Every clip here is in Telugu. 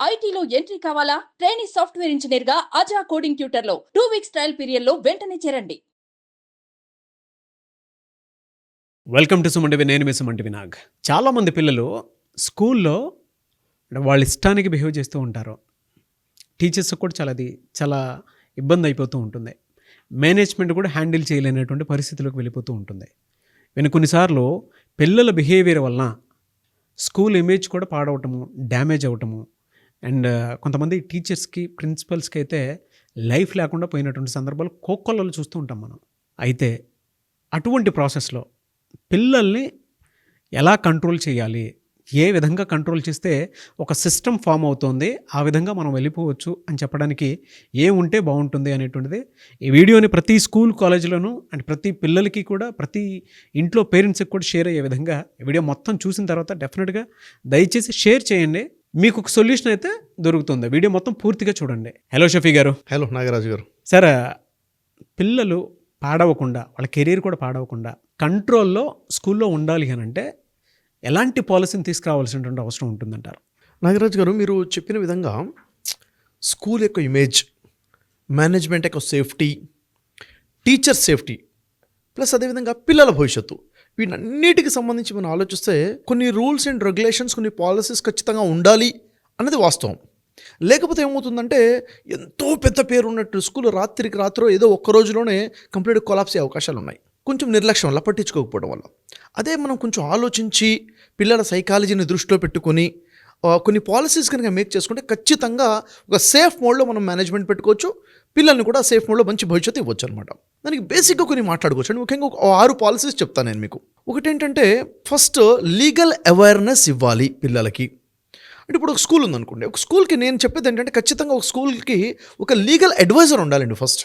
ఐటీలో ఎంట్రీ కావాలా? ట్రైనీ సాఫ్ట్వేర్ ఇంజనీర్ గా అజా కోడింగ్ ట్యూటర్ లో 2 వీక్స్ ట్రయల్ పీరియడ్ లో వెంటనే చేరండి. వెల్కమ్ టు సుమంటివి. నేను మీ సుమంటివి నాగ్. చాలామంది పిల్లలు స్కూల్లో వాళ్ళ ఇష్టానికి బిహేవ్ చేస్తూ ఉంటారు. టీచర్స్ కూడా చాలా ఇబ్బంది అయిపోతూ ఉంటుంది. మేనేజ్మెంట్ కూడా హ్యాండిల్ చేయలేనటువంటి పరిస్థితులకు వెళ్ళిపోతూ ఉంటుంది. కొన్నిసార్లు పిల్లల బిహేవియర్ వలన స్కూల్ ఇమేజ్ కూడా పాడవటము, డ్యామేజ్ అవ్వటము, అండ్ కొంతమంది టీచర్స్కి, ప్రిన్సిపల్స్కి అయితే లైఫ్ లేకుండా పోయినటువంటి సందర్భాలు కోకొల్లలు చూస్తూ ఉంటాం మనం. అయితే అటువంటి ప్రాసెస్లో పిల్లల్ని ఎలా కంట్రోల్ చేయాలి, ఏ విధంగా కంట్రోల్ చేస్తే ఒక సిస్టమ్ ఫామ్ అవుతుంది, ఆ విధంగా మనం వెళ్ళిపోవచ్చు అని చెప్పడానికి ఏముంటే బాగుంటుంది అనేటువంటిది ఈ వీడియోని ప్రతి స్కూల్, కాలేజీలోనూ అండ్ ప్రతి పిల్లలకి కూడా, ప్రతి ఇంట్లో పేరెంట్స్కి కూడా షేర్ అయ్యే విధంగా ఈ వీడియో మొత్తం చూసిన తర్వాత డెఫినెట్గా దయచేసి షేర్ చేయండి. మీకు ఒక సొల్యూషన్ అయితే దొరుకుతుంది. వీడియో మొత్తం పూర్తిగా చూడండి. హలో షఫీ గారు. హలో నాగరాజు గారు. సార్, పిల్లలు పాడవకుండా, వాళ్ళ కెరీర్ కూడా పాడవకుండా కంట్రోల్లో స్కూల్లో ఉండాలి అని అంటే ఎలాంటి పాలసీని తీసుకురావాల్సినటువంటి అవసరం ఉంటుందంటారు? నాగరాజు గారు, మీరు చెప్పిన విధంగా స్కూల్ యొక్క ఇమేజ్, మేనేజ్మెంట్ యొక్క సేఫ్టీ, టీచర్ సేఫ్టీ, ప్లస్ అదేవిధంగా పిల్లల భవిష్యత్తు, వీటన్నిటికి సంబంధించి మనం ఆలోచిస్తే కొన్ని రూల్స్ అండ్ రెగ్యులేషన్స్, కొన్ని పాలసీస్ ఖచ్చితంగా ఉండాలి అన్నది వాస్తవం. లేకపోతే ఏమవుతుందంటే ఎంతో పెద్ద పేరు ఉన్నట్టు స్కూల్ రాత్రికి రాత్రో ఏదో ఒక్క రోజులోనే కంప్లీట్ కొలాప్స్ అయ్యే అవకాశాలు ఉన్నాయి. కొంచెం నిర్లక్ష్యం వల్ల, పట్టించుకోకపోవడం వల్ల. అదే మనం కొంచెం ఆలోచించి పిల్లల సైకాలజీని దృష్టిలో పెట్టుకొని కొన్ని పాలసీస్ కనుక మేక్ చేసుకుంటే ఖచ్చితంగా ఒక సేఫ్ మోడ్లో మనం మేనేజ్మెంట్ పెట్టుకోవచ్చు. పిల్లల్ని కూడా సేఫ్ మోడ్లో మంచి భవిష్యత్తు ఇవ్వచ్చు అనమాట. దానికి బేసిక్గా కొన్ని మాట్లాడుకోవచ్చు అండి. ముఖ్యంగా 6 పాలసీస్ చెప్తాను నేను మీకు. ఒకటేంటంటే, ఫస్ట్ లీగల్ అవేర్నెస్ ఇవ్వాలి పిల్లలకి. అంటే ఇప్పుడు ఒక స్కూల్ ఉందనుకోండి, ఒక స్కూల్కి నేను చెప్పేది ఏంటంటే ఖచ్చితంగా ఒక స్కూల్కి ఒక లీగల్ అడ్వైజర్ ఉండాలండి. ఫస్ట్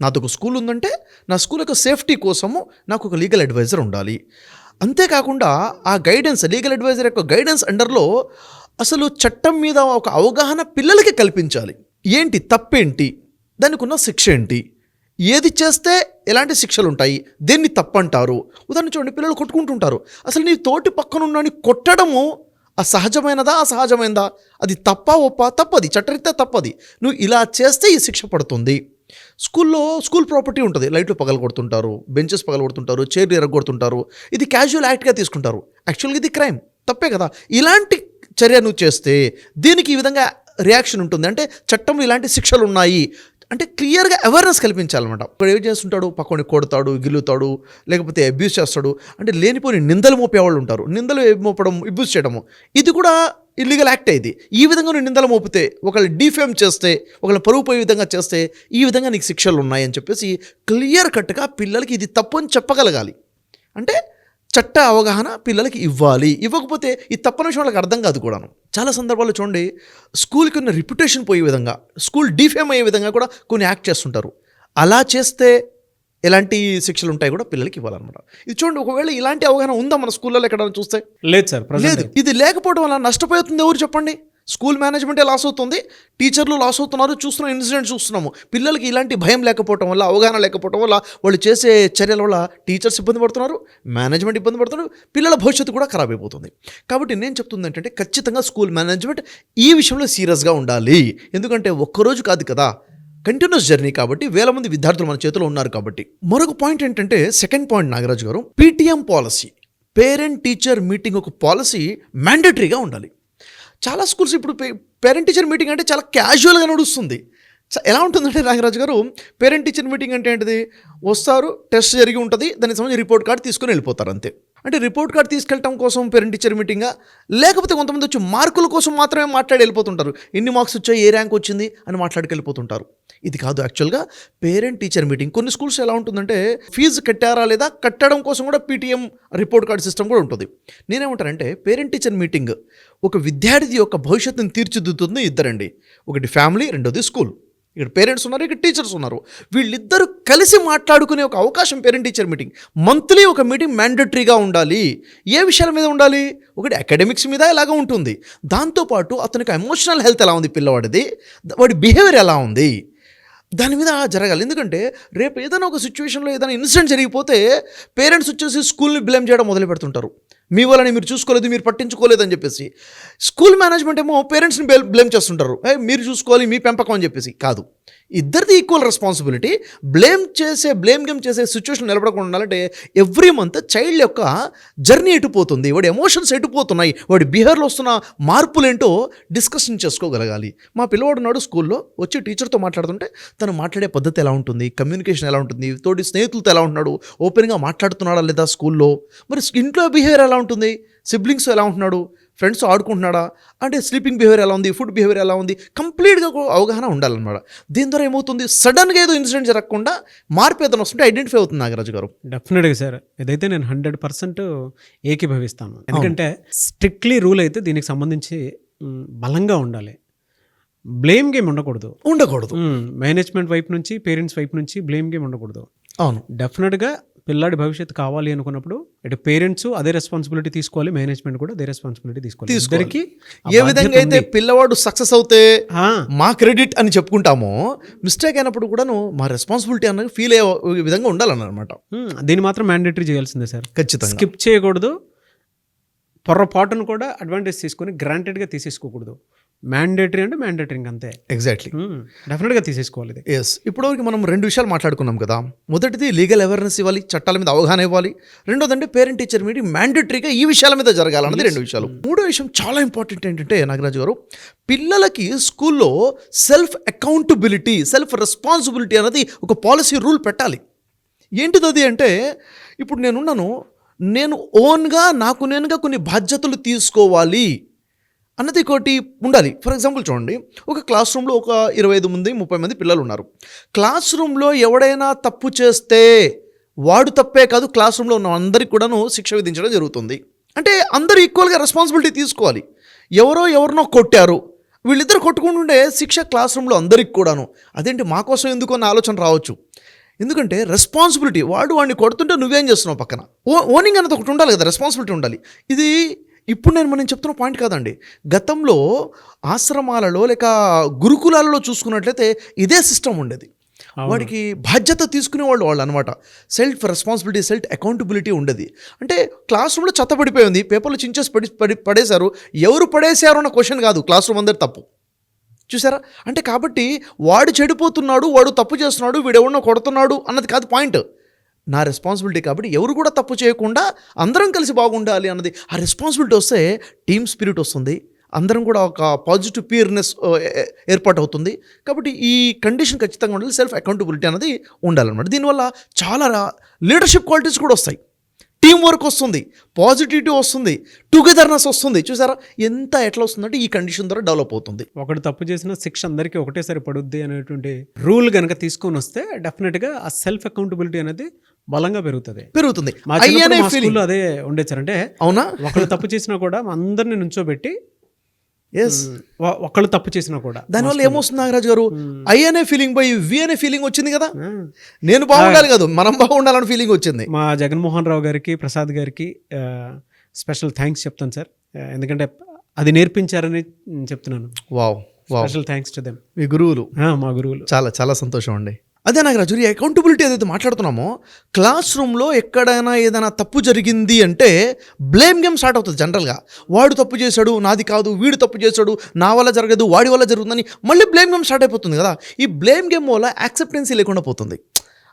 నాది ఒక స్కూల్ ఉందంటే నా స్కూల్ యొక్క సేఫ్టీ కోసము నాకు ఒక లీగల్ అడ్వైజర్ ఉండాలి. అంతేకాకుండా ఆ గైడెన్స్, లీగల్ అడ్వైజర్ యొక్క గైడెన్స్ అండర్లో అసలు చట్టం మీద ఒక అవగాహన పిల్లలకి కల్పించాలి. ఏంటి తప్పేంటి, దానికి ఉన్న శిక్ష ఏంటి, ఏది చేస్తే ఎలాంటి శిక్షలు ఉంటాయి, దేన్ని తప్పంటారు. ఉదాహరణ చూడండి, పిల్లలు కొట్టుకుంటుంటారు. అసలు నీ తోటి పక్కనున్నాని కొట్టడము అసహజమైనదా, అసహజమైనదా, అది తప్ప ఒప్ప, తప్పది, చట్టరీత్యా తప్పది. నువ్వు ఇలా చేస్తే ఈ శిక్ష పడుతుంది. స్కూల్లో స్కూల్ ప్రాపర్టీ ఉంటుంది, లైట్లు పగల కొడుతుంటారు, బెంచెస్ పగల కొడుతుంటారు, చైర్లు ఎరగొడుతుంటారు. ఇది క్యాజువల్ యాక్ట్గా తీసుకుంటారు. యాక్చువల్గా ఇది క్రైమ్, తప్పే కదా. ఇలాంటి చర్య నువ్వు చేస్తే దీనికి ఈ విధంగా రియాక్షన్ ఉంటుంది. అంటే చట్టంలో ఇలాంటి శిక్షలు ఉన్నాయి అంటే క్లియర్గా అవేర్నెస్ కల్పించాలన్నమాట. ఇప్పుడు ఏం చేస్తుంటాడు, పక్కని కొడతాడు, గిల్లుతాడు, లేకపోతే అబ్యూస్ చేస్తాడు. అంటే లేనిపోని నిందలు మోపేవాళ్ళు ఉంటారు. నిందలు మోపడం, అబ్యూస్ చేయడము, ఇది కూడా ఇల్లీగల్ యాక్ట్ అయింది. ఈ విధంగా నువ్వు నిందలు మోపితే, ఒకళ్ళు డిఫేమ్ చేస్తే, ఒకళ్ళు పరువు పోయే విధంగా చేస్తే ఈ విధంగా నీకు శిక్షలు ఉన్నాయని చెప్పేసి క్లియర్ కట్గా పిల్లలకి ఇది తప్పు అని చెప్పగలగాలి. అంటే చట్ట అవగాహన పిల్లలకి ఇవ్వాలి. ఇవ్వకపోతే ఈ తప్పని విషయం వాళ్ళకి అర్థం కాదు కూడాను. చాలా సందర్భాల్లో చూడండి, స్కూల్కి ఉన్న రిప్యుటేషన్ పోయే విధంగా, స్కూల్ డిఫేమ్ అయ్యే విధంగా కూడా కొన్ని యాక్ట్ చేస్తుంటారు. అలా చేస్తే ఎలాంటి శిక్షలు ఉంటాయి కూడా పిల్లలకి ఇవ్వాలన్నమాట. ఇది చూడండి, ఒకవేళ ఇలాంటి అవగాహన ఉందా మన స్కూల్లో ఎక్కడైనా చూస్తే? లేదు సార్, లేదు. ఇది లేకపోవడం వల్ల నష్టపోతుంది ఎవరు చెప్పండి? స్కూల్ మేనేజ్మెంటే లాస్ అవుతుంది, టీచర్లు లాస్ అవుతున్నారు. చూస్తున్న ఇన్సిడెంట్ చూస్తున్నాము. పిల్లలకి ఇలాంటి భయం లేకపోవడం వల్ల, అవగాహన లేకపోవడం వల్ల, వాళ్ళు చేసే చర్యల వల్ల టీచర్స్ ఇబ్బంది పడుతున్నారు, మేనేజ్మెంట్ ఇబ్బంది పడుతున్నారు, పిల్లల భవిష్యత్తు కూడా ఖరాబ్ అయిపోతుంది. కాబట్టి నేను చెప్తుంది ఏంటంటే ఖచ్చితంగా స్కూల్ మేనేజ్మెంట్ ఈ విషయంలో సీరియస్గా ఉండాలి. ఎందుకంటే ఒక్కరోజు కాదు కదా, కంటిన్యూస్ జర్నీ కాబట్టి, వేల మంది విద్యార్థులు మన చేతిలో ఉన్నారు కాబట్టి. మరొక పాయింట్ ఏంటంటే, సెకండ్ పాయింట్ నాగరాజు గారు, PTM policy, parent teacher meeting ఒక పాలసీ మ్యాండేటరీగా ఉండాలి. చాలా స్కూల్స్ ఇప్పుడు పేరెంట్ టీచర్ మీటింగ్ అంటే చాలా క్యాజువల్గా నడుస్తుంది. ఎలా ఉంటుందంటే నాగరాజు గారు, పేరెంట్ టీచర్ మీటింగ్ అంటే ఏంటిది, వస్తారు, టెస్ట్ జరిగి ఉంటుంది, దానికి సంబంధించి రిపోర్ట్ కార్డు తీసుకొని వెళ్ళిపోతారు అంతే. అంటే రిపోర్ట్ కార్డు తీసుకెళ్ళటం కోసం పేరెంట్ టీచర్ మీటింగా, లేకపోతే కొంతమంది వచ్చి మార్కుల కోసం మాత్రమే మాట్లాడి వెళ్ళిపోతుంటారు. ఎన్ని మార్క్స్ వచ్చాయి, ఏ ర్యాంక్ వచ్చింది అని మాట్లాడికి వెళ్ళిపోతుంటారు. ఇది కాదు యాక్చువల్గా పేరెంట్ టీచర్ మీటింగ్. కొన్ని స్కూల్స్ ఎలా ఉంటుందంటే, ఫీజు కట్టారా లేదా, కట్టడం కోసం కూడా పీటీఎం రిపోర్ట్ కార్డు సిస్టమ్ కూడా ఉంటుంది. నేనేమంటానంటే, పేరెంట్ టీచర్ మీటింగ్ ఒక విద్యార్థి యొక్క భవిష్యత్తును తీర్చిదిద్దుతుంది ఇద్దరండి. ఒకటి ఫ్యామిలీ, రెండోది స్కూల్. ఇక్కడ పేరెంట్స్ ఉన్నారు, ఇక్కడ టీచర్స్ ఉన్నారు. వీళ్ళిద్దరూ కలిసి మాట్లాడుకునే ఒక అవకాశం పేరెంట్ టీచర్ మీటింగ్. మంత్లీ ఒక మీటింగ్ మ్యాండేటరీగా ఉండాలి. ఏ విషయాల మీద ఉండాలి? ఒకటి అకాడమిక్స్ మీద ఎలాగ ఉంటుంది, దాంతోపాటు అతనికి ఎమోషనల్ హెల్త్ ఎలా ఉంది పిల్లవాడిది, వాడి బిహేవియర్ ఎలా ఉంది, దాని మీద జరగాలి. ఎందుకంటే రేపు ఏదైనా ఒక సిచ్యువేషన్లో ఏదైనా ఇన్సిడెంట్ జరిగిపోతే పేరెంట్స్ వచ్చేసి స్కూల్ని బ్లేమ్ చేయడం మొదలు పెడుతుంటారు. మీ వలని మీరు చూసుకోలేదు, మీరు పట్టించుకోలేదు అని చెప్పేసి. స్కూల్ మేనేజ్మెంట్ ఏమో పేరెంట్స్ని బ్లేమ్ చేస్తుంటారు, మీరు చూసుకోవాలి మీ పెంపకం అని చెప్పేసి. కాదు, ఇద్దరిది ఈక్వల్ రెస్పాన్సిబిలిటీ. బ్లేమ్ గేమ్ చేసే సిచ్యువేషన్ నిలబడకుండా ఉండాలంటే ఎవ్రీ మంత్ చైల్డ్ యొక్క జర్నీ ఎటుపోతుంది, వాడి ఎమోషన్స్ ఎటుపోతున్నాయి, వాడి బిహేవియర్లో వస్తున్న మార్పులు ఏంటో డిస్కషన్ చేసుకోగలగాలి. మా పిల్లవాడు ఉన్నాడు స్కూల్లో, వచ్చి టీచర్తో మాట్లాడుతుంటే తను మాట్లాడే పద్ధతి ఎలా ఉంటుంది, కమ్యూనికేషన్ ఎలా ఉంటుంది, తోటి స్నేహితులతో ఎలా ఉంటున్నాడు, ఓపెన్గా మాట్లాడుతున్నాడా లేదా స్కూల్లో, మరి ఇంట్లో బిహేవియర్ ఎలా ఉంటుంది, సిబ్లింగ్స్ ఎలా ఉంటున్నాడు, ఫ్రెండ్స్ ఆడుకుంటున్నాడా, అంటే స్లీపింగ్ బిహేవియర్ ఎలా ఉంది, ఫుడ్ బిహేవియర్ ఎలా ఉంది, కంప్లీట్గా అవగాహన ఉండాలన్నమాట. దీని ద్వారా ఏమవుతుంది, సడన్గా ఏదో ఇన్సిడెంట్ జరగకుండా మార్పు ఏదైనా వస్తుంటే ఐడెంటిఫై అవుతుంది. నాగరాజు గారు, డెఫినెట్గా సార్, ఇదైతే నేను 100% ఏకీభవిస్తాను. ఎందుకంటే స్ట్రిక్ట్లీ రూల్ అయితే దీనికి సంబంధించి బలంగా ఉండాలి. బ్లేమ్ గేమ్ ఉండకూడదు. మేనేజ్మెంట్ వైపు నుంచి, పేరెంట్స్ వైపు నుంచి బ్లేమ్ గేమ్ ఉండకూడదు. అవును, డెఫినెట్గా పిల్లాడి భవిష్యత్తు కావాలి అనుకున్నప్పుడు ఇటు పేరెంట్స్ అదే రెస్పాన్సిబిలిటీ తీసుకోవాలి, మేనేజ్మెంట్ కూడా అదే రెస్పాన్సిబిలిటీ తీసుకోవాలి. ఇద్దరికి ఏ విధంగా అయితే పిల్లవాడు సక్సెస్ అవుతే మా క్రెడిట్ అని చెప్పుకుంటామో, మిస్టేక్ అయినప్పుడు కూడాను మా రెస్పాన్సిబిలిటీ అన్నది ఫీల్ అయ్యే విధంగా ఉండాలన్నమాట. దీన్ని మాత్రం మ్యాండేటరీ చేయాల్సిందే సార్, ఖచ్చితంగా స్కిప్ చేయకూడదు. పొరపాటును కూడా అడ్వాంటేజ్ తీసుకొని గ్రాంటెడ్గా తీసేసుకోకూడదు. మ్యాండేటరీ అంటే మ్యాండేటరీ అంతే. ఎగ్జాక్ట్లీ, డెఫినెట్గా తీసేసుకోవాలి. ఎస్, ఇప్పటివరకు మనం 2 విషయాలు మాట్లాడుకున్నాం కదా. మొదటిది లీగల్ అవేర్నెస్ ఇవ్వాలి, చట్టాల మీద అవగాహన ఇవ్వాలి. రెండోదంటే పేరెంట్ టీచర్ మీటింగ్ మ్యాండేటరీగా ఈ విషయాల మీద జరగాలన్నది 2 విషయాలు. మూడో విషయం చాలా ఇంపార్టెంట్ ఏంటంటే నాగరాజు గారు, పిల్లలకి స్కూల్లో సెల్ఫ్ అకౌంటబిలిటీ, సెల్ఫ్ రెస్పాన్సిబిలిటీ అనేది ఒక పాలసీ రూల్ పెట్టాలి. ఏంటిది అది అంటే, ఇప్పుడు నేను ఓన్గా నాకు నేనుగా కొన్ని బాధ్యతలు తీసుకోవాలి అన్నది ఒకటి ఉండాలి. ఫర్ ఎగ్జాంపుల్ చూడండి, ఒక క్లాస్ రూమ్లో ఒక 25 మంది 30 మంది పిల్లలు ఉన్నారు. క్లాస్ రూమ్లో ఎవడైనా తప్పు చేస్తే వాడు తప్పే కాదు, క్లాస్ రూమ్లో ఉన్న అందరికీ కూడాను శిక్ష విధించడం జరుగుతుంది. అంటే అందరూ ఈక్వల్గా రెస్పాన్సిబిలిటీ తీసుకోవాలి. ఎవరినో కొట్టారు, వీళ్ళిద్దరు కొట్టుకుంటుంటే శిక్ష క్లాస్ రూమ్లో అందరికి కూడాను. అదేంటి మా కోసం ఎందుకు అన్న ఆలోచన రావచ్చు. ఎందుకంటే రెస్పాన్సిబిలిటీ, వాడిని కొడుతుంటే నువ్వేం చేస్తున్నావు పక్కన, ఓనింగ్ అనేది ఒకటి ఉండాలి కదా, రెస్పాన్సిబిలిటీ ఉండాలి. ఇది ఇప్పుడు మనం చెప్తున్న పాయింట్ కాదండి. గతంలో ఆశ్రమాలలో లేక గురుకులాలలో చూసుకున్నట్లయితే ఇదే సిస్టమ్ ఉండేది. వాడికి బాధ్యత తీసుకునేవాళ్ళు అనమాట. సెల్ఫ్ రెస్పాన్సిబిలిటీ, సెల్ఫ్ అకౌంటబిలిటీ ఉండేది. అంటే క్లాస్ రూమ్లో చెత్త పడిపోయింది, పేపర్లు చించేసి పడేశారు, ఎవరు పడేశారు అన్న క్వశ్చన్ కాదు, క్లాస్ రూమ్ అందరి తప్పు. చూసారా? అంటే కాబట్టి వాడు చెడిపోతున్నాడు, వాడు తప్పు చేస్తున్నాడు, వీడెవడో కొడుతున్నాడు అన్నది కాదు పాయింట్. నా రెస్పాన్సిబిలిటీ కాబట్టి ఎవరు కూడా తప్పు చేయకుండా అందరం కలిసి బాగుండాలి అన్నది. ఆ రెస్పాన్సిబిలిటీ వస్తే టీమ్ స్పిరిట్ వస్తుంది, అందరం కూడా ఒక పాజిటివ్ పీర్నెస్ ఏర్పాటు అవుతుంది. కాబట్టి ఈ కండిషన్ ఖచ్చితంగా ఉండాలి, సెల్ఫ్ అకౌంటబిలిటీ అనేది ఉండాలన్నమాట. దీనివల్ల చాలా లీడర్షిప్ క్వాలిటీస్ కూడా వస్తాయి, టీం వర్క్ వస్తుంది, పాజిటివిటీ వస్తుంది, టుగెదర్నెస్ వస్తుంది. చూసారా ఎట్లా వస్తుందంటే ఈ కండిషన్ ద్వారా డెవలప్ అవుతుంది. ఒకటి తప్పు చేసిన శిక్ష అందరికీ ఒకటేసారి పడుద్ది అనేటువంటి రూల్ కనుక తీసుకొని వస్తే డెఫినెట్గా ఆ సెల్ఫ్ అకౌంటబిలిటీ అనేది బలంగా పెరుగుతుంది. మా స్కూల్లో అదే ఉండేది సార్. అంటే అవునా, ఒకళ్ళు తప్పు చేసినా కూడా అందరిని నుంచోబెట్టి, ఒకళ్ళు తప్పు చేసినా కూడా దానివల్ల ఏమొస్తుంది నాగరాజు గారు, ఐ అనే ఫీలింగ్ పోయి వి అనే ఫీలింగ్ వచ్చింది కదా. నేను బాగుండాలి కదా, మనం బాగుండాలని ఫీలింగ్ వచ్చింది. మా జగన్మోహన్ రావు గారికి, ప్రసాద్ గారికి స్పెషల్ థ్యాంక్స్ చెప్తాను సార్. ఎందుకంటే అది నేర్పించారని చెప్తున్నాను. Wow, special thanks to them. మీ గురువులు, మా గురువులు. చాలా చాలా సంతోషం అండి. అదే నాగరాజు, ఈ అకౌంటబిలిటీ ఏదైతే మాట్లాడుతున్నామో, క్లాస్ రూమ్లో ఎక్కడైనా ఏదైనా తప్పు జరిగింది అంటే బ్లేమ్ గేమ్ స్టార్ట్ అవుతుంది. జనరల్గా వాడు తప్పు చేశాడు, నాది కాదు, వీడు తప్పు చేశాడు, నా వల్ల జరగదు, వాడి వల్ల జరుగుతుందని మళ్ళీ బ్లేమ్ గేమ్ స్టార్ట్ అయిపోతుంది కదా. ఈ బ్లేమ్ గేమ్ వల్ల యాక్సెప్టెన్సీ లేకుండా పోతుంది,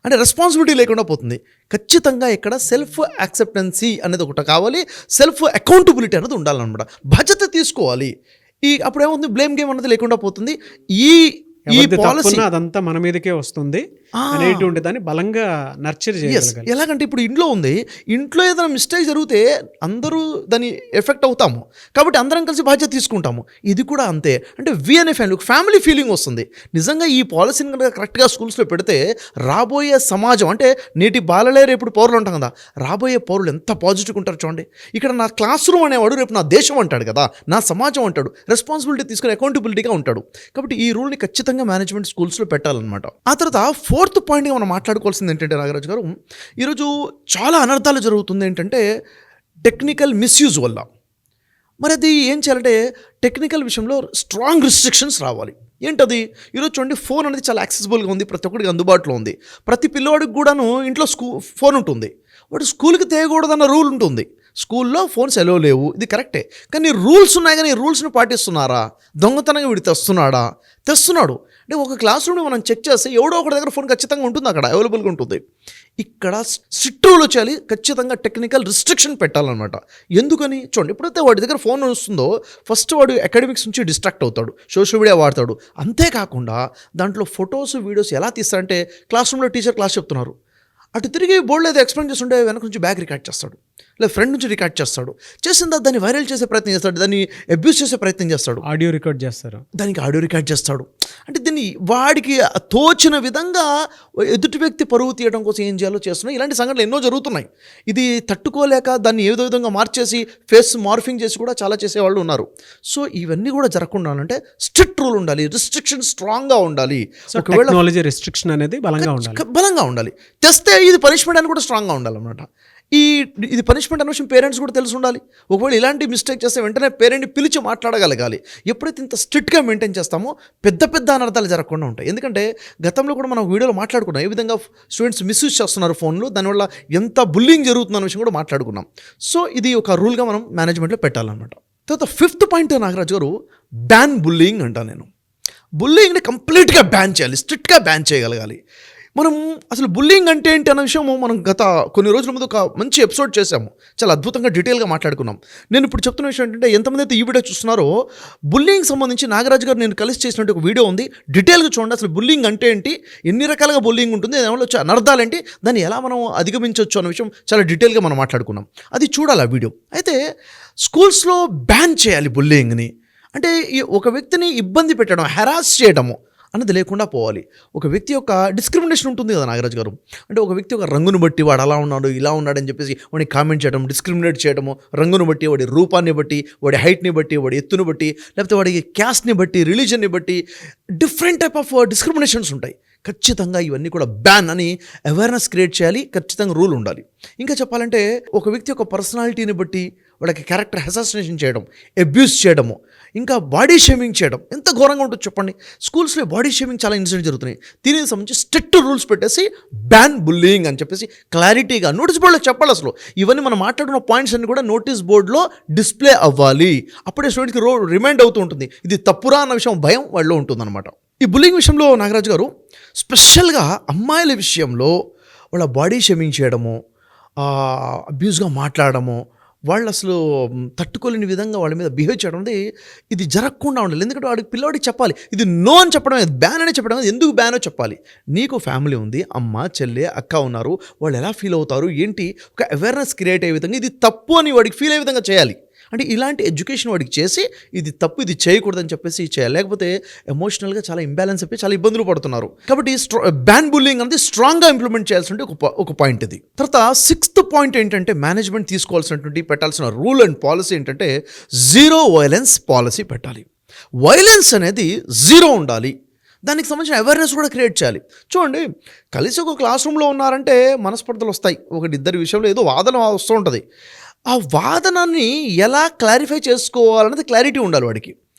అంటే రెస్పాన్సిబిలిటీ లేకుండా పోతుంది. ఖచ్చితంగా ఇక్కడ సెల్ఫ్ యాక్సెప్టెన్సీ అనేది ఒకటి కావాలి, సెల్ఫ్ అకౌంటబిలిటీ అనేది ఉండాలన్నమాట. బాధ్యత తీసుకోవాలి. అప్పుడు ఏముంది, బ్లేమ్ గేమ్ అనేది లేకుండా పోతుంది. ఈ పాలసీ అదంతా మన మీదకే వస్తుంది అనేటువంటి దాన్ని బలంగా నర్చర్ చేయాలి. ఎలాగంటే ఇప్పుడు ఇంట్లో ఏదైనా మిస్టేక్ జరిగితే అందరూ దాన్ని ఎఫెక్ట్ అవుతాము, కాబట్టి అందరం కలిసి బాధ్యత తీసుకుంటాము. ఇది కూడా అంతే. అంటే వి అనే ఫ్యామిలీ ఫీలింగ్ వస్తుంది. నిజంగా ఈ పాలసీని కనుక కరెక్ట్గా స్కూల్స్లో పెడితే రాబోయే సమాజం, అంటే నేటి బాలలే రేపు పౌరులు ఉంటాం కదా, రాబోయే పౌరులు ఎంత పాజిటివ్గా ఉంటారు చూడండి. ఇక్కడ నా క్లాస్ రూమ్ అనేవాడు రేపు నా దేశం అంటాడు కదా, నా సమాజం అంటాడు, రెస్పాన్సిబిలిటీ తీసుకుని అకౌంటబిలిటీగా ఉంటాడు. కాబట్టి ఈ రూల్ని ఖచ్చితంగా మేనేజ్మెంట్ స్కూల్స్లో పెట్టాలన్నమాట. ఆ తర్వాత 4th పాయింట్గా మనం మాట్లాడుకోవాల్సింది ఏంటంటే నాగరాజు గారు, ఈరోజు చాలా అనర్థాలు జరుగుతుంది. ఏంటంటే టెక్నికల్ మిస్యూజ్ వల్ల. మరి అది ఏం చేయాలంటే టెక్నికల్ విషయంలో స్ట్రాంగ్ రిస్ట్రిక్షన్స్ రావాలి. ఏంటది? ఈరోజు చూడండి, ఫోన్ అనేది చాలా యాక్సెసిబుల్గా ఉంది, ప్రతి ఒక్కరికి అందుబాటులో ఉంది. ప్రతి పిల్లవాడికి కూడాను ఇంట్లో ఫోన్ ఉంటుంది. వాడు స్కూల్కి తేయకూడదన్న రూల్ ఉంటుంది. స్కూల్లో ఫోన్స్ ఎలో లేవు, ఇది కరెక్టే. కానీ రూల్స్ ఉన్నాయి, కానీ రూల్స్ని పాటిస్తున్నారా? దొంగతనంగా వీడు తెస్తున్నాడు అంటే ఒక క్లాస్ రూమ్ని మనం చెక్ చేస్తే ఎవడో ఒకటి దగ్గర ఫోన్ ఖచ్చితంగా ఉంటుంది, అక్కడ అవైలబుల్గా ఉంటుంది. ఇక్కడ స్ట్రిక్ట్ రూల్ వచ్చేయాలి, ఖచ్చితంగా టెక్నికల్ రిస్ట్రిక్షన్ పెట్టాలన్నమాట. ఎందుకని చూడండి, ఎప్పుడైతే వాడి దగ్గర ఫోన్ వస్తుందో ఫస్ట్ వాడు అకాడమిక్స్ నుంచి డిస్ట్రాక్ట్ అవుతాడు, సోషల్ మీడియా వాడతాడు. అంతేకాకుండా దాంట్లో ఫొటోస్ వీడియోస్ ఎలా తీస్తారంటే, క్లాస్ రూమ్లో టీచర్ క్లాస్ చెప్తున్నారు, అటు తిరిగి బోర్డులో ఏదో ఎక్స్ప్లెయిన్ చేస్తుంటే వెనక నుంచి బ్యాక్ రికార్డ్ చేస్తాడు, లేదా ఫ్రెండ్ నుంచి రికార్డ్ చేస్తాడు. చేసిన తర్వాత దాన్ని వైరల్ చేసే ప్రయత్నం చేస్తాడు, దాన్ని అబ్యూస్ చేసే ప్రయత్నం చేస్తాడు, ఆడియో రికార్డ్ చేస్తారు, దానికి ఆడియో రికార్డ్ చేస్తాడు. అంటే దీన్ని వాడికి తోచిన విధంగా ఎదుటి వ్యక్తి పరువు తీయడం కోసం ఏం చేయాలో చేస్తున్నాయి. ఇలాంటి సంఘటనలు ఎన్నో జరుగుతున్నాయి. ఇది తట్టుకోలేక దాన్ని ఏదో విధంగా మార్చేసి ఫేస్ మార్ఫింగ్ చేసి కూడా చాలా చేసేవాళ్ళు ఉన్నారు. సో ఇవన్నీ కూడా జరగకుండా అంటే స్ట్రిక్ట్ రూల్ ఉండాలి, రిస్ట్రిక్షన్ స్ట్రాంగ్గా ఉండాలి. ఒకవేళ టెక్నాలజీ రిస్ట్రిక్షన్ అనేది బలంగా ఉండాలి. తెస్తే ఇది పనిష్మెంట్ అని కూడా స్ట్రాంగ్గా ఉండాలన్నమాట. ఇది పనిష్మెంట్ అనే విషయం పేరెంట్స్ కూడా తెలిసి ఉండాలి. ఒకవేళ ఇలాంటి మిస్టేక్ చేస్తే వెంటనే పేరెంట్ని పిలిచి మాట్లాడగలగాలి. ఎప్పుడైతే ఇంత స్ట్రిక్ట్గా మెయింటైన్ చేస్తామో పెద్ద అనర్థాలు జరగకుండా ఉంటాయి. ఎందుకంటే గతంలో కూడా మనం వీడియోలో మాట్లాడుకున్నాం, ఏ విధంగా స్టూడెంట్స్ మిస్యూజ్ చేస్తున్నారు ఫోన్లు, దానివల్ల ఎంత బుల్లింగ్ జరుగుతుందన్న విషయం కూడా మాట్లాడుకున్నాం. సో ఇది ఒక రూల్గా మనం మేనేజ్మెంట్లో పెట్టాలన్నమాట. తర్వాత 5th పాయింట్ నాగరాజు గారు, బ్యాన్ బుల్లింగ్ అంటా నేను. బుల్లింగ్ని కంప్లీట్గా బ్యాన్ చేయాలి, స్ట్రిక్ట్గా బ్యాన్ చేయగలగాలి. మనం అసలు బుల్లింగ్ అంటే ఏంటి అన్న విషయము మనం గత కొన్ని రోజుల ముందు ఒక మంచి ఎపిసోడ్ చేశాము, చాలా అద్భుతంగా డీటెయిల్గా మాట్లాడుకున్నాం. నేను ఇప్పుడు చెప్తున్న విషయం ఏంటంటే, ఎంతమంది అయితే ఈ వీడియో చూస్తున్నారో బుల్లింగ్ సంబంధించి నాగరాజు గారు నేను కలిసి చేసినట్టు ఒక వీడియో ఉంది, డీటెయిల్గా చూడండి. అసలు బుల్లింగ్ అంటే ఏంటి, ఎన్ని రకాలుగా బుల్లింగ్ ఉంటుంది, దానివల్ల వచ్చే అనర్థాలు ఏంటి, దాన్ని ఎలా మనం అధిగమించవచ్చు అన్న విషయం చాలా డీటెయిల్గా మనం మాట్లాడుకున్నాం. అది చూడాలి ఆ వీడియో. అయితే స్కూల్స్లో బ్యాన్ చేయాలి బుల్లింగ్ని. అంటే ఒక వ్యక్తిని ఇబ్బంది పెట్టడం, హెరాస్ చేయడము అన్నది లేకుండా పోవాలి. ఒక వ్యక్తి యొక్క డిస్క్రిమినేషన్ ఉంటుంది కదా నాగరాజు గారు, అంటే ఒక వ్యక్తి ఒక రంగును బట్టి వాడు అలా ఉన్నాడు ఇలా ఉన్నాడని చెప్పేసి వాడిని కామెంట్ చేయడం, డిస్క్రిమినేట్ చేయడము, రంగును బట్టి, వాడి రూపాన్ని బట్టి, వాడి హైట్ని బట్టి, వాడి ఎత్తును బట్టి, లేకపోతే వాడి క్యాస్ట్ని బట్టి, రిలీజన్ని బట్టి డిఫరెంట్ టైప్ ఆఫ్ డిస్క్రిమినేషన్స్ ఉంటాయి. ఖచ్చితంగా ఇవన్నీ కూడా బ్యాన్ అని అవేర్నెస్ క్రియేట్ చేయాలి, ఖచ్చితంగా రూల్ ఉండాలి. ఇంకా చెప్పాలంటే ఒక వ్యక్తి యొక్క పర్సనాలిటీని బట్టి వాళ్ళకి క్యారెక్టర్ అసాసినేషన్ చేయడం, అబ్యూస్ చేయడము, ఇంకా బాడీ షేమింగ్ చేయడం ఎంత ఘోరంగా ఉంటుందో చెప్పండి. స్కూల్స్లో బాడీ షేమింగ్ చాలా ఇన్సిడెంట్ జరుగుతున్నాయి. దీనికి సంబంధించి స్ట్రిక్ట్ రూల్స్ పెట్టేసి బ్యాన్ బుల్లింగ్ అని చెప్పేసి క్లారిటీగా నోటీస్ బోర్డులో చెప్పాలి. అసలు ఇవన్నీ మనం మాట్లాడుకున్న పాయింట్స్ అన్ని కూడా నోటీస్ బోర్డులో డిస్ప్లే అవ్వాలి. అప్పుడే స్టూడెంట్కి రిమైండ్ అవుతూ ఉంటుంది, ఇది తప్పురా అన్న విషయం భయం వాళ్ళలో ఉంటుందన్నమాట. ఈ బుల్లింగ్ విషయంలో నాగరాజు గారు స్పెషల్గా అమ్మాయిల విషయంలో వాళ్ళ బాడీ షేమింగ్ చేయడము, అబ్యూస్గా మాట్లాడము, వాళ్ళు అసలు తట్టుకోలేని విధంగా వాళ్ళ మీద బిహేవ్ చేయడం అనేది ఇది జరగకుండా ఉండాలి. ఎందుకంటే వాడికి పిల్లవాడికి చెప్పాలి, ఇది నో అని చెప్పడమే, బ్యాన్ అని చెప్పడం, ఎందుకు బ్యానో చెప్పాలి. నీకు ఫ్యామిలీ ఉంది, అమ్మ చెల్లె అక్క ఉన్నారు, వాళ్ళు ఎలా ఫీల్ అవుతారు ఏంటి, ఒక అవేర్నెస్ క్రియేట్ అయ్యే విధంగా ఇది తప్పు అని వాడికి ఫీల్ అయ్యే విధంగా చేయాలి. అంటే ఇలాంటి ఎడ్యుకేషన్ వాడికి చేసి ఇది తప్పు, ఇది చేయకూడదని చెప్పేసి చేయాలి. లేకపోతే ఎమోషనల్గా చాలా ఇంబ్యాలెన్స్ అయిపోయి చాలా ఇబ్బందులు పడుతున్నారు. కాబట్టి బ్యాన్ బుల్లింగ్ అనేది స్ట్రాంగ్గా ఇంప్లిమెంట్ చేయాల్సిన ఒక పాయింట్ ఇది. తర్వాత 6th పాయింట్ ఏంటంటే, మేనేజ్మెంట్ తీసుకోవాల్సినటువంటి పెట్టాల్సిన రూల్ అండ్ పాలసీ ఏంటంటే, జీరో వైలెన్స్ పాలసీ పెట్టాలి. వైలెన్స్ అనేది జీరో ఉండాలి. దానికి సంబంధించిన అవేర్నెస్ కూడా క్రియేట్ చేయాలి. చూడండి, కలిసి ఒక క్లాస్ రూమ్లో ఉన్నారంటే మనస్పర్ధలు వస్తాయి, ఒకటి ఇద్దరి విషయంలో ఏదో వాదన వస్తూ ఉంటుంది. ఆ వాదనని ఎలా క్లారిఫై చేసుకోవాలనేది క్లారిటీ ఉండాలి వాడికి.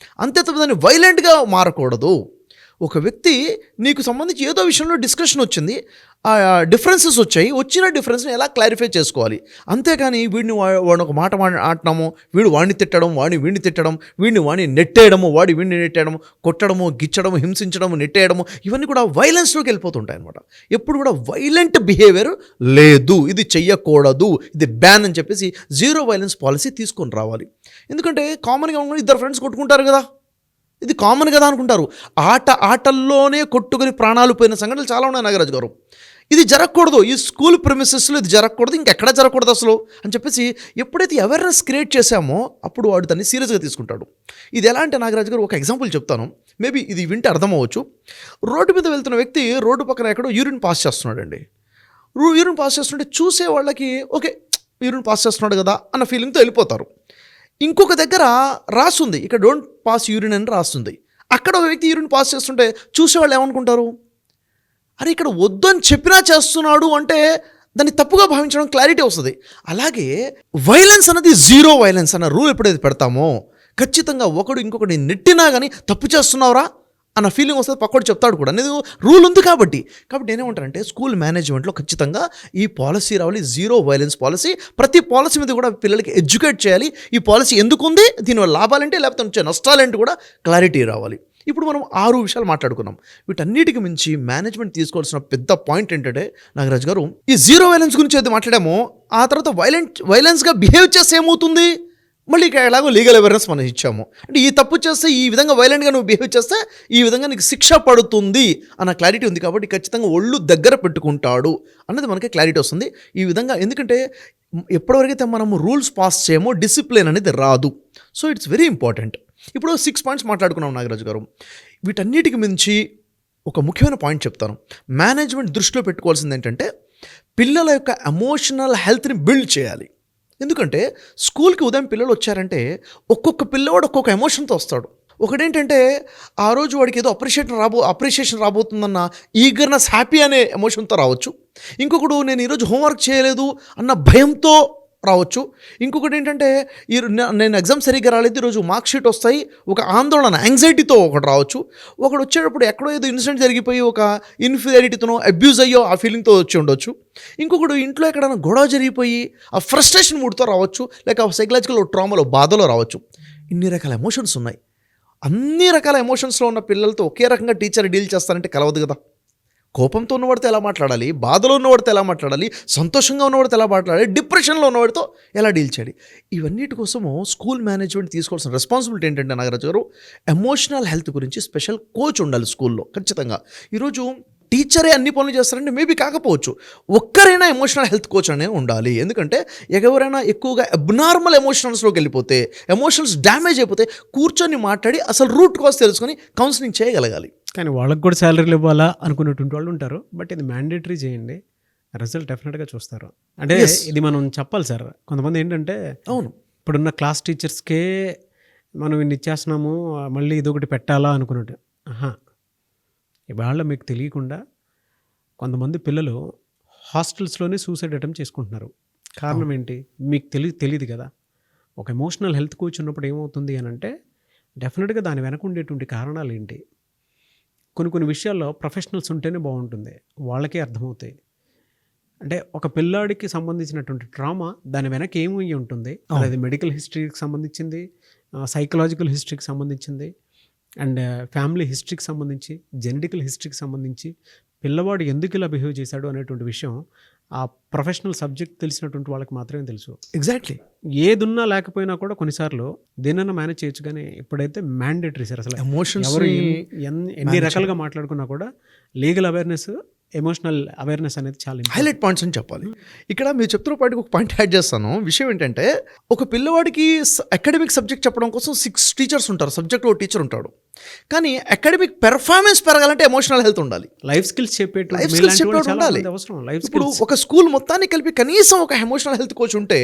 అంతే తప్ప దాన్ని వైలెంట్గా మారకూడదు. ఒక వ్యక్తి నీకు సంబంధించి ఏదో విషయంలో డిస్కషన్ వచ్చింది, ఆ డిఫరెన్సెస్ వచ్చాయి, వచ్చిన డిఫరెన్స్ని ఎలా క్లారిఫై చేసుకోవాలి. అంతేకాని వాడిని ఒక మాట ఆడటము, వీడు వాడిని తిట్టడం, వీడిని తిట్టడం, వాడిని నెట్టేయడము, వీడిని నెట్టేయడము, కొట్టడము, గిచ్చడము, హింసించడము, నెట్టేయడము, ఇవన్నీ కూడా వైలెన్స్లోకి వెళ్ళిపోతుంటాయి అనమాట. ఎప్పుడు కూడా వైలెంట్ బిహేవియర్ లేదు, ఇది చెయ్యకూడదు, ఇది బ్యాన్ అని చెప్పేసి జీరో వైలెన్స్ పాలసీ తీసుకొని రావాలి. ఎందుకంటే కామన్గా ఇద్దరు ఫ్రెండ్స్ కొట్టుకుంటారు కదా, ఇది కామన్ కదా అనుకుంటారు. ఆటల్లోనే కొట్టుకుని ప్రాణాలు పోయిన సంఘటనలు చాలా ఉన్నాయి నాగరాజు గారు. ఇది జరగకూడదు, ఈ స్కూల్ ప్రెమిసెస్లో ఇది జరగకూడదు, ఇంకెక్కడ జరగకూడదు అసలు అని చెప్పేసి ఎప్పుడైతే అవేర్నెస్ క్రియేట్ చేశామో అప్పుడు వాడు దాన్ని సీరియస్గా తీసుకుంటాడు. ఇది ఎలా అంటే నాగరాజు గారు ఒక ఎగ్జాంపుల్ చెప్తాను, మేబీ ఇది వింటే అర్థమవ్వచ్చు. రోడ్డు మీద వెళ్తున్న వ్యక్తి రోడ్డు పక్కన ఎక్కడో యూరిన్ పాస్ చేస్తున్నాడండి. యూరిన్ పాస్ చేస్తుంటే చూసే వాళ్ళకి ఓకే యూరిన్ పాస్ చేస్తున్నాడు కదా అన్న ఫీలింగ్తో వెళ్ళిపోతారు. ఇంకొక దగ్గర రాస్తుంది, ఇక్కడ డోంట్ పాస్ యూరిన్ అని రాస్తుంది. అక్కడ ఒక వ్యక్తి యూరిన్ పాస్ చేస్తుంటే చూసేవాళ్ళు ఏమనుకుంటారు, అరే ఇక్కడ వద్దని చెప్పినా చేస్తున్నాడు అంటే దాన్ని తప్పుగా భావించడం క్లారిటీ వస్తుంది. అలాగే వైలెన్స్ అనేది జీరో వైలెన్స్ అన్న రూల్ ఎప్పుడైతే పెడతామో ఖచ్చితంగా ఒకడు ఇంకొకటి నెట్టినా కానీ తప్పు చేస్తున్నావురా అన్న ఫీలింగ్ వస్తుంది, పక్కోడు చెప్తాడు కూడా. అనేది రూల్ ఉంది కాబట్టి నేనేమంటానంటే స్కూల్ మేనేజ్మెంట్లో ఖచ్చితంగా ఈ పాలసీ రావాలి, జీరో వైలెన్స్ పాలసీ. ప్రతి పాలసీ మీద కూడా పిల్లలకి ఎడ్యుకేట్ చేయాలి. ఈ పాలసీ ఎందుకు ఉంది, దీనివల్ల లాభాలేంటి లేకపోతే వచ్చే నష్టాలేంటి కూడా క్లారిటీ రావాలి. ఇప్పుడు మనం 6 విషయాలు మాట్లాడుకున్నాం. వీటన్నిటికి మించి మేనేజ్మెంట్ తీసుకోవాల్సిన పెద్ద పాయింట్ ఏంటంటే నాగరాజ్ గారు, ఈ జీరో వైలెన్స్ గురించి అయితే మాట్లాడామో, ఆ తర్వాత వైలెన్స్గా బిహేవ్ చేస్తే ఏమవుతుంది, మళ్ళీ ఇక్కడ ఎలాగో లీగల్ అవేర్నెస్ మనం ఇచ్చాము. అంటే ఈ తప్పు చేస్తే ఈ విధంగా వైలెంట్గా నువ్వు బిహేవ్ చేస్తే ఈ విధంగా నీకు శిక్ష పడుతుంది అన్న క్లారిటీ ఉంది. కాబట్టి ఖచ్చితంగా ఒళ్ళు దగ్గర పెట్టుకుంటాడు అన్నది మనకి క్లారిటీ వస్తుంది ఈ విధంగా. ఎందుకంటే ఎప్పటివరకైతే మనము రూల్స్ పాస్ చేయమో డిసిప్లిన్ అనేది రాదు. So it's very important. ఇప్పుడు 6 పాయింట్స్ మాట్లాడుకున్నాం నాగరాజు గారు. వీటన్నిటికి మించి ఒక ముఖ్యమైన పాయింట్ చెప్తాను. మేనేజ్మెంట్ దృష్టిలో పెట్టుకోవాల్సింది ఏంటంటే పిల్లల యొక్క ఎమోషనల్ హెల్త్ని బిల్డ్ చేయాలి. ఎందుకంటే స్కూల్కి ఉదయం పిల్లలు వచ్చారంటే ఒక్కొక్క పిల్లవాడు ఒక్కొక్క ఎమోషన్తో వస్తాడు. ఒకటేంటంటే ఆ రోజు వాడికి ఏదో అప్రిషియేషన్ రాబోతుందన్న ఈగర్నెస్, హ్యాపీ అనే ఎమోషన్తో రావచ్చు. ఇంకొకడు నేను ఈరోజు హోంవర్క్ చేయలేదు అన్న భయంతో రావచ్చు. ఇంకొకటి ఏంటంటే నేను ఎగ్జామ్ సరిగ్గా రాలేదు, ఈరోజు మార్క్ షీట్ వస్తాయి, ఒక ఆందోళన, యాంగ్జైటీతో ఒకటి రావచ్చు. ఒకడు వచ్చేటప్పుడు ఎక్కడో ఏదో ఇన్సిడెంట్ జరిగిపోయి ఒక ఇన్ఫీరియారిటీతోనో అబ్యూజ్ అయ్యో ఆ ఫీలింగ్తో వచ్చి ఉండొచ్చు. ఇంకొకడు ఇంట్లో ఎక్కడైనా గొడవ జరిగిపోయి ఆ ఫ్రస్ట్రేషన్ మూడ్తో రావచ్చు, లేక సైకలాజికల్ ట్రామాలో, బాధలో రావచ్చు. ఇన్ని రకాల ఎమోషన్స్ ఉన్నాయి. అన్ని రకాల ఎమోషన్స్లో ఉన్న పిల్లలతో ఒకే రకంగా టీచర్ డీల్ చేస్తారంటే కలవదు కదా. కోపంతో ఉన్నవాడితో ఎలా మాట్లాడాలి, బాధలో ఉన్నవాడితో ఎలా మాట్లాడాలి, సంతోషంగా ఉన్నవాడితో ఎలా మాట్లాడాలి, డిప్రెషన్లో ఉన్నవాడితో ఎలా డీల్ చేయాలి, ఇవన్నిటి కోసము స్కూల్ మేనేజ్మెంట్ తీసుకోవాల్సిన రెస్పాన్సిబిలిటీ ఏంటంటే నాగరాజు గారు, ఎమోషనల్ హెల్త్ గురించి స్పెషల్ కోచ్ ఉండాలి స్కూల్లో ఖచ్చితంగా. ఈరోజు టీచరే అన్ని పనులు చేస్తారంటే మేబీ కాకపోవచ్చు, ఒక్కరైనా ఎమోషనల్ హెల్త్ కోచ్ అనేది ఉండాలి. ఎందుకంటే ఎవరైనా ఎక్కువగా అబ్నార్మల్ ఎమోషనల్స్లోకి వెళ్ళిపోతే, ఎమోషనల్స్ డ్యామేజ్ అయిపోతే కూర్చొని మాట్లాడి అసలు రూట్ కాజ్ తెలుసుకొని కౌన్సిలింగ్ చేయగలగాలి. కానీ వాళ్ళకి కూడా శాలరీలు ఇవ్వాలా అనుకునేటువంటి వాళ్ళు ఉంటారు. బట్ ఇది మ్యాండేటరీ చేయండి, రిజల్ట్ డెఫినెట్గా చూస్తారు. అంటే ఇది మనం చెప్పాలి సార్. కొంతమంది ఏంటంటే అవును, ఇప్పుడున్న క్లాస్ టీచర్స్కే మనం ఇన్ని ఇచ్చేస్తున్నాము, మళ్ళీ ఇదొకటి పెట్టాలా అనుకున్నట్టు. ఇవాళ మీకు తెలియకుండా కొంతమంది పిల్లలు హాస్టల్స్లోనే సూసైడ్ అటెంప్ట్ చేసుకుంటున్నారు. కారణం ఏంటి మీకు తెలియదు కదా. ఒక ఎమోషనల్ హెల్త్ కోచ్ ఉన్నప్పుడు ఏమవుతుంది అని అంటే డెఫినెట్గా దాని వెనక ఉండేటువంటి కారణాలు ఏంటి, కొన్ని విషయాల్లో ప్రొఫెషనల్స్ ఉంటేనే బాగుంటుంది, వాళ్ళకే అర్థమవుతాయి. అంటే ఒక పిల్లాడికి సంబంధించినటువంటి ట్రామా దాని వెనక ఏమి ఉంటుంది, అది మెడికల్ హిస్టరీకి సంబంధించింది, సైకలాజికల్ హిస్టరీకి సంబంధించింది, అండ్ ఫ్యామిలీ హిస్టరీకి సంబంధించి, జెనెటికల్ హిస్టరీకి సంబంధించి పిల్లవాడు ఎందుకు ఇలా బిహేవ్ చేశాడు అనేటువంటి విషయం ఆ ప్రొఫెషనల్ సబ్జెక్ట్ తెలిసినటువంటి వాళ్ళకి మాత్రమే తెలుసు. ఎగ్జాక్ట్లీ. ఏదున్నా లేకపోయినా కూడా కొన్నిసార్లు దేనైనా మేనేజ్ చేయొచ్చు. కానీ ఇప్పుడైతే మ్యాండేటరీ సార్. అసలు ఎమోషన్స్ ఎవరు ఎన్ని రకాలుగా మాట్లాడుకున్నా కూడా లీగల్ అవేర్నెస్, ఎమోషనల్ అవేర్నెస్ అనేది చాలా హైలైట్ పాయింట్స్ అని చెప్పాలి. ఇక్కడ మీరు చెప్తున్న పాయింట్కి ఒక పాయింట్ యాడ్ చేస్తాను. విషయం ఏంటంటే ఒక పిల్లవాడికి అకాడమిక్ సబ్జెక్ట్ చెప్పడం కోసం 6 టీచర్స్ ఉంటారు, సబ్జెక్ట్ ఒక టీచర్ ఉంటాడు. కానీ అకాడమిక్ పెర్ఫార్మెన్స్ పెరగాలంటే ఎమోషనల్ హెల్త్ ఉండాలి, లైఫ్ స్కిల్స్ చెప్పేట్టు ఉండాలి. ఇప్పుడు ఒక స్కూల్ మొత్తాన్ని కలిపి కనీసం ఒక ఎమోషనల్ హెల్త్ కోచ్ ఉంటే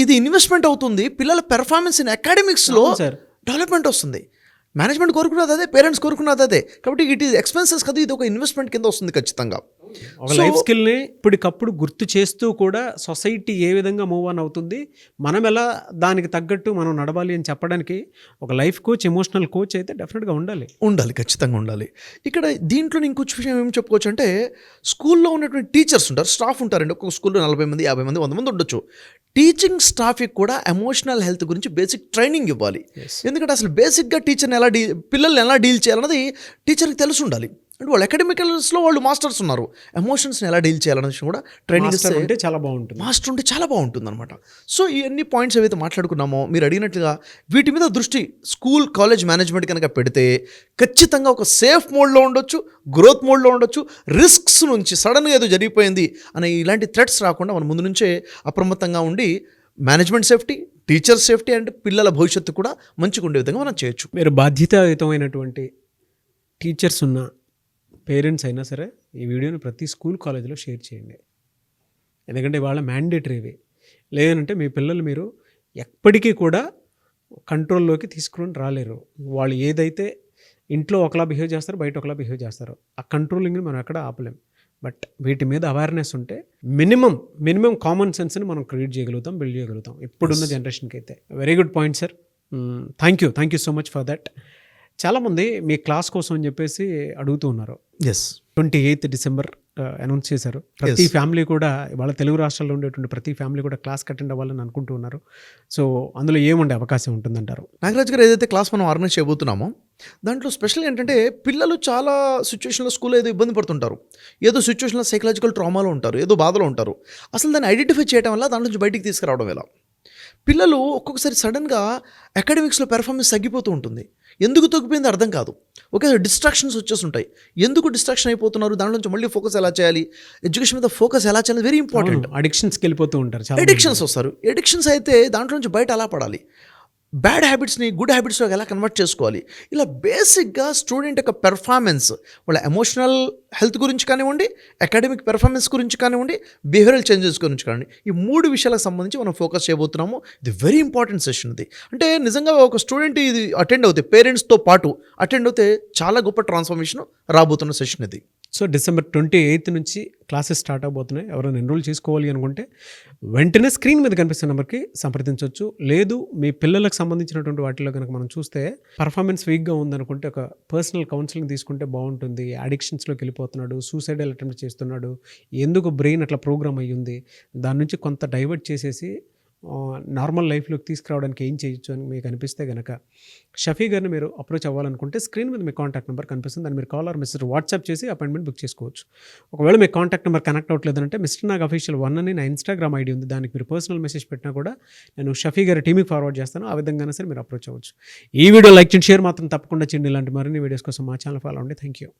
ఇది ఇన్వెస్ట్మెంట్ అవుతుంది, పిల్లల పెర్ఫార్మెన్స్ ఇన్ అకాడమిక్స్లో డెవలప్మెంట్ వస్తుంది. మేనేజ్మెంట్ కోరుకున్నది అదే, పేరెంట్స్ కోరుకున్నది అదే. కాబట్టి ఇట్ ఈస్ ఎక్స్పెన్సెస్ కదా, ఇది ఒక ఇన్వెస్ట్మెంట్ కింద వస్తుంది ఖచ్చితంగా. ఒక లైఫ్ స్కిల్ని ఇప్పటికప్పుడు గుర్తు చేస్తూ కూడా సొసైటీ ఏ విధంగా మూవ్ ఆన్ అవుతుంది, మనం ఎలా దానికి తగ్గట్టు మనం నడవాలి అని చెప్పడానికి ఒక లైఫ్ కోచ్, ఎమోషనల్ కోచ్ అయితే డెఫినెట్గా ఉండాలి, ఖచ్చితంగా ఉండాలి. ఇక్కడ దీంట్లో ఇంకొక విషయం ఏం చెప్పుకోవచ్చు అంటే స్కూల్లో ఉన్నటువంటి టీచర్స్ ఉంటారు, స్టాఫ్ ఉంటారండి. ఒక్కొక్క స్కూల్లో 40 మంది, 50 మంది, 100 మంది ఉండొచ్చు. టీచింగ్ స్టాఫ్కి కూడా ఎమోషనల్ హెల్త్ గురించి బేసిక్ ట్రైనింగ్ ఇవ్వాలి. ఎందుకంటే అసలు బేసిక్గా టీచర్ని పిల్లల్ని ఎలా డీల్ చేయాలన్నది టీచర్కి తెలిసి ఉండాలి. అంటే వాళ్ళు అకాడమికల్స్లో వాళ్ళు మాస్టర్స్ ఉన్నారు, ఎమోషన్స్ని ఎలా డీల్ చేయాలనే విషయం కూడా ట్రైనింగ్ ఇస్తే చాలా బాగుంటుంది, మాస్టర్ ఉంటే చాలా బాగుంటుంది అనమాట. సో ఈ అన్ని పాయింట్స్ ఏవైతే మాట్లాడుకున్నామో మీరు అడిగినట్లుగా వీటి మీద దృష్టి స్కూల్ కాలేజ్ మేనేజ్మెంట్ కనుక పెడితే ఖచ్చితంగా ఒక సేఫ్ మోడ్లో ఉండొచ్చు, గ్రోత్ మోడ్లో ఉండొచ్చు. రిస్క్స్ నుంచి సడన్గా ఏదో జరిగిపోయింది అనే ఇలాంటి థ్రెట్స్ రాకుండా మనం ముందు నుంచే అప్రమత్తంగా ఉండి management safety, teacher safety and పిల్లల భవిష్యత్తు కూడా మంచిగా ఉండే విధంగా మనం చేయొచ్చు. మీరు బాధ్యతాయుతమైనటువంటి టీచర్స్ ఉన్న పేరెంట్స్ అయినా సరే ఈ వీడియోని ప్రతి స్కూల్ కాలేజీలో షేర్ చేయండి. ఎందుకంటే వాళ్ళ మ్యాండేటరీవి. లేదంటే మీ పిల్లలు మీరు ఎప్పటికీ కూడా కంట్రోల్లోకి తీసుకుని రాలేరు. వాళ్ళు ఏదైతే ఇంట్లో ఒకలా బిహేవ్ చేస్తారో బయట ఒకలా బిహేవ్ చేస్తారో ఆ కంట్రోలింగ్ని మనం ఎక్కడ ఆపలేం. బట్ వీటి మీద అవేర్నెస్ ఉంటే మినిమం కామన్ సెన్స్ని మనం క్రియేట్ చేయగలుగుతాం, బిల్డ్ చేయగలుగుతాం ఇప్పుడున్న జనరేషన్కి అయితే. Very good point sir. Thank you so much for that. చాలామంది మీ క్లాస్ కోసం అని చెప్పేసి అడుగుతూ ఉన్నారు. ఎస్ 28 డిసెంబర్ అనౌన్స్ చేశారు. ప్రతి ఫ్యామిలీ కూడా వాళ్ళ తెలుగు రాష్ట్రాల్లో ఉండేటువంటి ప్రతి ఫ్యామిలీ కూడా క్లాస్కి అటెండ్ అవ్వాలని అనుకుంటూ ఉన్నారు. సో అందులో ఏముండే అవకాశం ఉంటుందంటారు? నాగరాజ్ గారు ఏదైతే క్లాస్ మనం ఆర్గనైజ్ చేయబోతున్నామో దాంట్లో స్పెషల్ ఏంటంటే పిల్లలు చాలా సిచ్యువేషన్లో స్కూల్లో ఏదో ఇబ్బంది పడుతుంటారు, ఏదో సిచ్యువేషన్లో సైకలాజికల్ ట్రామాలో ఉంటారు, ఏదో బాధలో ఉంటారు. అసలు దాన్ని ఐడెంటిఫై చేయడం వల్ల దాంట్లో నుంచి బయటికి తీసుకురావడం ఎలా. పిల్లలు ఒక్కొక్కసారి సడన్గా అకాడమిక్స్లో పెర్ఫార్మెన్స్ తగ్గిపోతూ ఉంటుంది. ఎందుకు తగ్గిపోయింది అర్థం కాదు. ఒకే డిస్ట్రాక్షన్స్ వచ్చేస్తుంటాయి. ఎందుకు డిస్ట్రాక్షన్ అయిపోతున్నారు, దాంట్లో నుంచి మళ్ళీ ఫోకస్ ఎలా చేయాలి, ఎడ్యుకేషన్ మీద ఫోకస్ ఎలా చేయాలి, వెరీ ఇంపార్టెంట్. అడిక్షన్స్కి వెళ్ళిపోతూ ఉంటారు చాలా. ఎడిక్షన్స్ వస్తారు. ఎడిక్షన్స్ అయితే దాంట్లో నుంచి బయట ఎలా పడాలి, బ్యాడ్ హ్యాబిట్స్ని గుడ్ హ్యాబిట్స్లో ఎలా కన్వర్ట్ చేసుకోవాలి, ఇలా బేసిక్గా స్టూడెంట్ యొక్క పెర్ఫార్మెన్స్, వాళ్ళ ఎమోషనల్ హెల్త్ గురించి కానివ్వండి, అకాడమిక్ పెర్ఫార్మెన్స్ గురించి కానివ్వండి, బిహేవియరల్ చేంజెస్ గురించి కానివ్వండి, ఈ 3 విషయాలకు సంబంధించి మనం ఫోకస్ చేయబోతున్నాము. ఇది వెరీ ఇంపార్టెంట్ సెషన్. ఇది అంటే నిజంగా ఒక స్టూడెంట్ ఇది అటెండ్ అవుతే, పేరెంట్స్తో పాటు అటెండ్ అవుతే చాలా గొప్ప ట్రాన్స్ఫర్మేషన్ రాబోతున్న సెషన్ ఇది. సో డిసెంబర్ 28 నుంచి క్లాసెస్ స్టార్ట్ అవబోతున్నాయి. ఎవరైనా ఎన్రోల్ చేసుకోవాలి అనుకుంటే వెంటనే స్క్రీన్ మీద కనిపిస్తున్న నెంబర్కి సంప్రదించవచ్చు. లేదు మీ పిల్లలకు సంబంధించినటువంటి వాటిలో కనుక మనం చూస్తే పర్ఫార్మెన్స్ వీక్గా ఉందనుకుంటే ఒక పర్సనల్ కౌన్సిలింగ్ తీసుకుంటే బాగుంటుంది. అడిక్షన్స్లోకి వెళ్ళిపోతున్నాడు, సూసైడల్ అటెంప్ట్ చేస్తున్నాడు, ఎందుకు బ్రెయిన్ అట్లా ప్రోగ్రామ్ అయ్యింది, దాని నుంచి కొంత డైవర్ట్ చేసేసి నార్మల్ లైఫ్లోకి తీసుకురావడానికి ఏం చేయొచ్చు అని మీకు అనిపిస్తే కనుక షఫీ గారిని మీరు అప్రోచ్ అవ్వాలనుకుంటే స్క్రీన్ మీద మీ కాంటాక్ట్ నెంబర్ కనిపిస్తుంది. దాన్ని మీరు కాల్ ఆర్ మెసేజ్ వాట్సాప్ చేసి అపాయింట్మెంట్ బుక్ చేసుకోవచ్చు. ఒకవేళ మీ కాంటాక్ట్ నెంబర్ కనెక్ట్ అవ్వట్లేదంటే మిస్టర్ నాగ్ అఫీషియల్ 1 అని నా ఇన్స్టాగ్రామ్ ఐడి ఉంది, దానికి మీరు పర్సనల్ మెసేజ్ పెట్టినా కూడా నేను షఫీ గారి టీమ్కి ఫార్వర్డ్ చేస్తాను. ఆ విధంగానే సరే మీరు అప్రోచ్ అవ్వచ్చు. ఈ వీడియో లైక్ చేయండి, షేర్ మాత్రం తప్పకుండా చేయండి. ఇలాంటి మరిన్ని వీడియోస్ కోసం మా ఛానల్ ఫాలో అవ్వండి. Thank you.